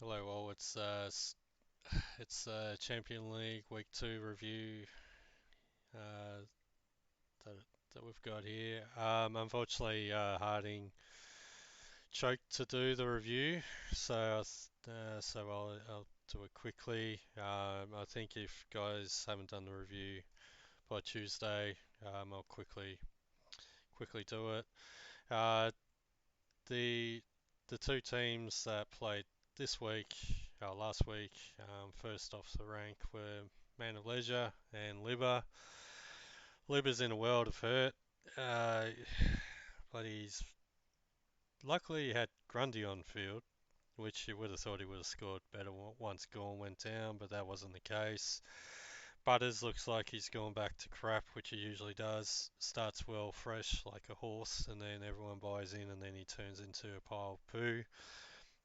Hello, all. It's Champion League Week 2 review uh, that that we've got here. Unfortunately, Harding choked to do the review, so I'll do it quickly. I think if guys haven't done the review by Tuesday, I'll quickly do it. Uh, the the two teams that played this week, last week, first off the rank were Man of Leisure and Libba. Libba's in a world of hurt, uh, but he's luckily he had Grundy on field, which you would have thought he would have scored better once Gorn went down, but that wasn't the case. Butters looks like he's gone back to crap, which he usually does. Starts well fresh like a horse, and then everyone buys in, and then he turns into a pile of poo.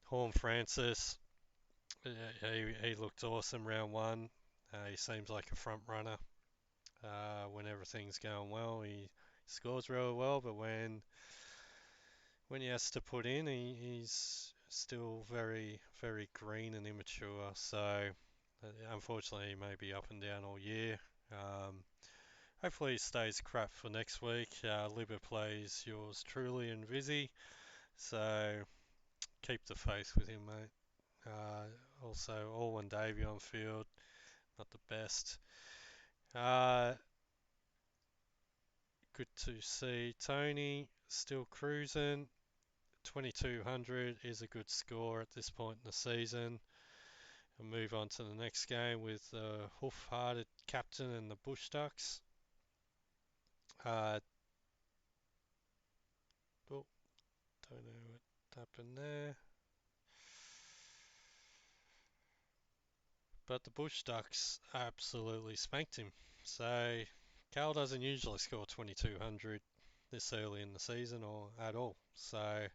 Horn Francis, he looked awesome round one. He seems like a front runner when everything's going well. He scores really well, but when he has to put in, he's still very green and immature. So unfortunately, he may be up and down all year. Um, Hopefully, he stays crap for next week. Libba plays yours truly and Vizzy, so keep the faith with him, mate. Uh, Also, Alwyn Davey on field, not the best. Uh, Good to see Tony still cruising. 2200 is a good score at this point in the season. We'll move on to the next game with the hoof-hearted captain and the Bush Ducks. Uh, oh, don't know what happened there. But the Bush Ducks absolutely spanked him. So Cal doesn't usually score 2200 this early in the season or at all. So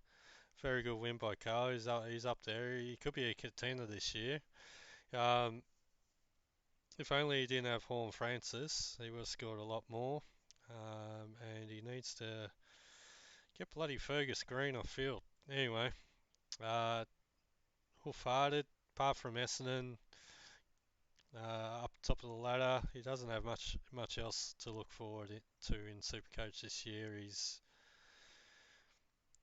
very good win by Cal. He's up there. He could be a contender this year. Um, if only he didn't have Horn Francis, he would have scored a lot more. And he needs to get bloody Fergus Green off field. Anyway, uh, hoof-hearted, apart from Essendon, up top of the ladder. He doesn't have much else to look forward to in Supercoach this year.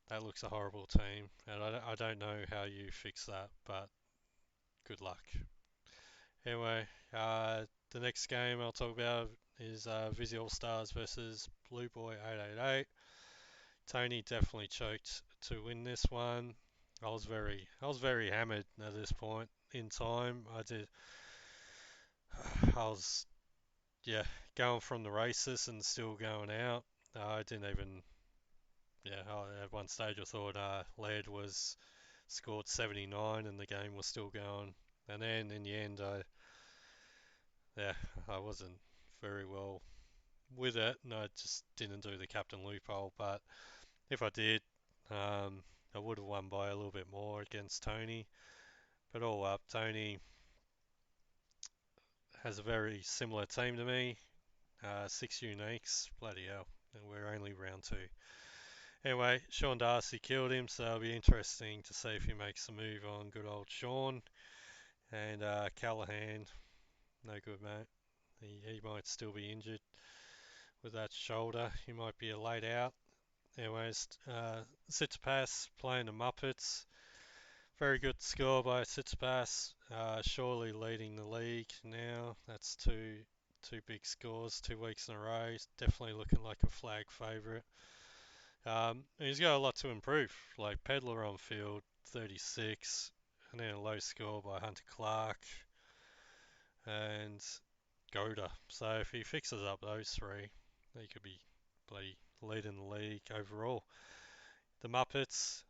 That looks a horrible team, and I don't know how you fix that, but good luck. Anyway, the next game I'll talk about is Vizzy All Stars versus Blue Boy 888. Tony definitely choked to win this one. I was very hammered at this point in time. I was yeah, going from the races and still going out. I didn't even, yeah, at one stage I thought Laird was scored 79 and the game was still going. And then in the end, yeah, I wasn't very well with it and I just didn't do the captain loophole. But if I did, I would have won by a little bit more against Tony. But all up, Tony has a very similar team to me. Six uniques, bloody hell, and we're only round two. Anyway, Sean Darcy killed him, so it'll be interesting to see if he makes a move on good old Sean. And Callahan, no good, mate. He might still be injured with that shoulder. He might be a late out. Anyways, Tsitsipas playing the Muppets. Very good score by Tsitsipas. Surely leading the league now. That's two big scores, 2 weeks in a row. He's definitely looking like a flag favourite. He's got a lot to improve. Like Pedler on field, 36, and then a low score by Hunter Clark and Goda. So if he fixes up those three, he could be bloody leading the league overall. The Muppets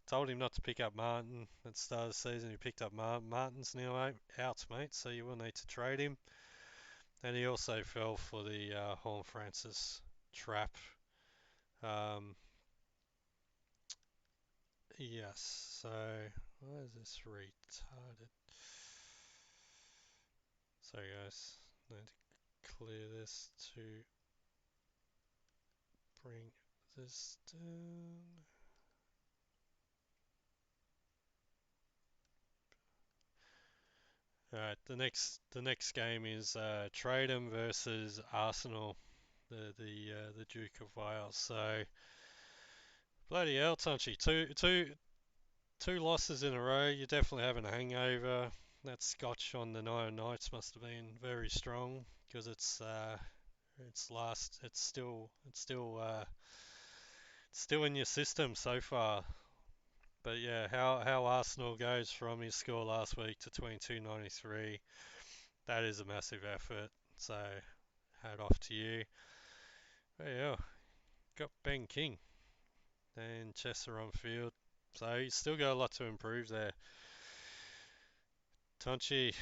told him not to pick up Martin at the start of the season. He picked up Martin's now out, mate, so you will need to trade him. And he also fell for the Horn Francis trap. Um, yes, so why is this retarded? Sorry guys, I need to clear this to bring this down. Alright, the next game is Tradeham versus Arsenal, the Duke of Wales. So bloody hell, Tunchy, two losses in a row. You're definitely having a hangover. That scotch on the Nine Nights must have been very strong because it's still in your system so far. But yeah, how Arsenal goes from his score last week to 22.93, that is a massive effort. So hat off to you. But yeah, got Ben King and Chester on field. So he's still got a lot to improve there. Tonchi,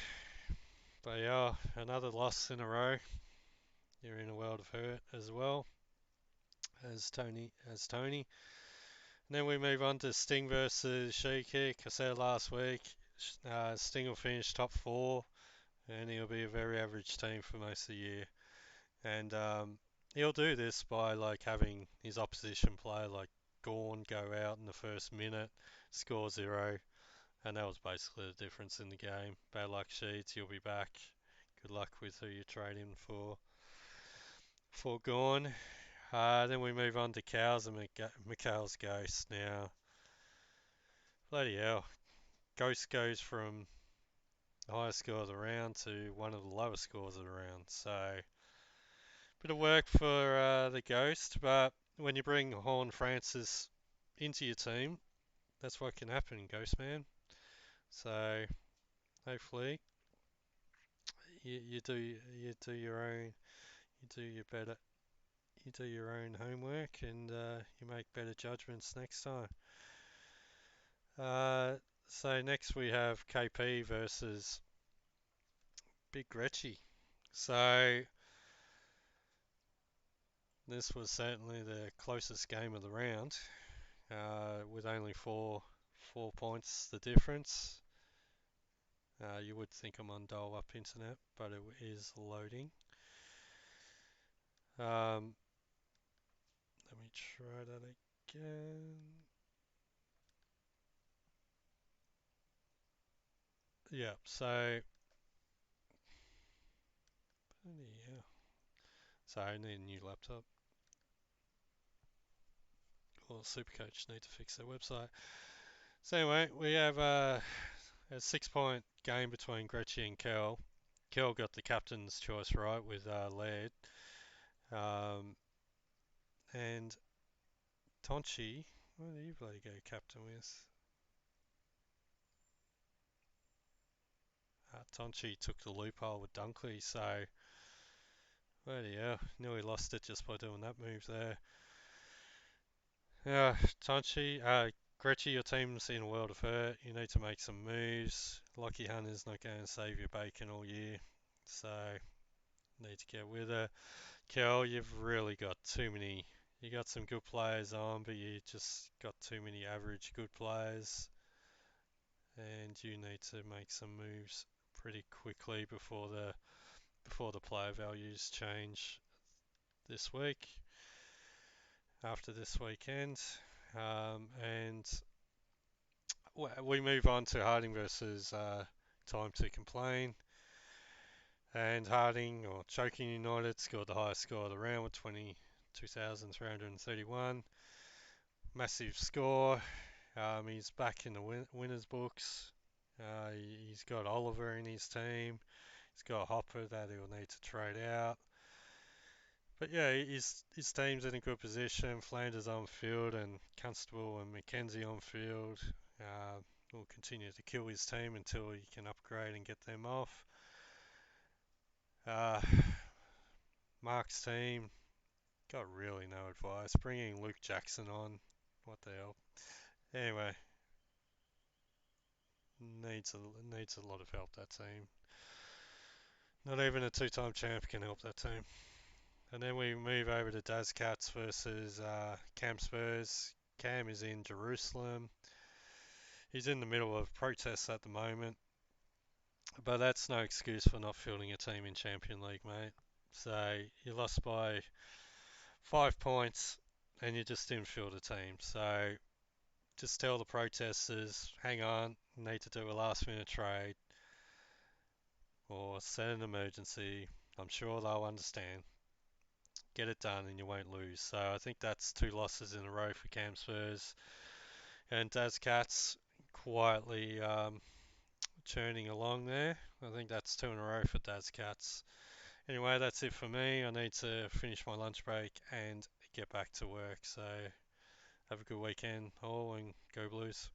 but yeah, another loss in a row. You're in a world of hurt as well as Tony. And then we move on to Sting versus Sheikik. I said last week, Sting will finish top four, and he'll be a very average team for most of the year. And he'll do this by like having his opposition player like Gorn go out in the first minute, score zero, and that was basically the difference in the game. Bad luck Sheets, you'll be back. Good luck with who you trade in for Gorn. Then we move on to Cows and Mikhail's Ghost. Now, bloody hell, Ghost goes from the highest score of the round to one of the lowest scores of the round. So, bit of work for the Ghost, but when you bring Horn Francis into your team, that's what can happen, Ghost Man. So, hopefully, you do your own, you do your better, you do your own homework, and you make better judgments next time. Uh, so next we have KP versus Big Gretchy. So this was certainly the closest game of the round, with only four points the difference. You would think I'm on dial-up internet, but it is loading. Um, Let me try that again. Yeah, so yeah, so I need a new laptop. Or Supercoach need to fix their website. So anyway, we have a 6 point game between Gretchy and Kel. Kel got the captain's choice right with Laird. Um, and Tonchi, what did you bloody go captain with? Tonchi took the loophole with Dunkley, so bloody hell, nearly lost it just by doing that move there. Yeah, Tonchi, Gretchy, your team's in a world of hurt. You need to make some moves. Lockie Hunter's not going to save your bacon all year, so need to get with it. Kel, you've really got too many. You got some good players on, but you just got too many average good players, and you need to make some moves pretty quickly before the player values change this week, after this weekend. And we move on to Harding versus Time to Complain. And Harding, or Choking United, scored the highest score of the round with 22,331. Massive score. He's back in the winners books. He's got Oliver in his team. He's got Hopper that he'll need to trade out. But yeah, his team's in a good position. Flanders on field and Constable and McKenzie on field. Will continue to kill his team until he can upgrade and get them off. Uh, Mark's team got really no advice. Bringing Luke Jackson on, what the hell? Anyway, needs a lot of help, that team. Not even a two-time champ can help that team. And then we move over to Daz Cats versus Cam Spurs. Cam is in Jerusalem. He's in the middle of protests at the moment, but that's no excuse for not fielding a team in Champion League, mate. So you lost by 5 points, and you just didn't field a team. So just tell the protesters, hang on, need to do a last-minute trade. or set an emergency. I'm sure they'll understand. Get it done and you won't lose. So I think that's two losses in a row for Cam Spurs. And Daz Cats quietly churning along there. I think that's two in a row for Daz Cats. Anyway, that's it for me. I need to finish my lunch break and get back to work. So have a good weekend all and go Blues.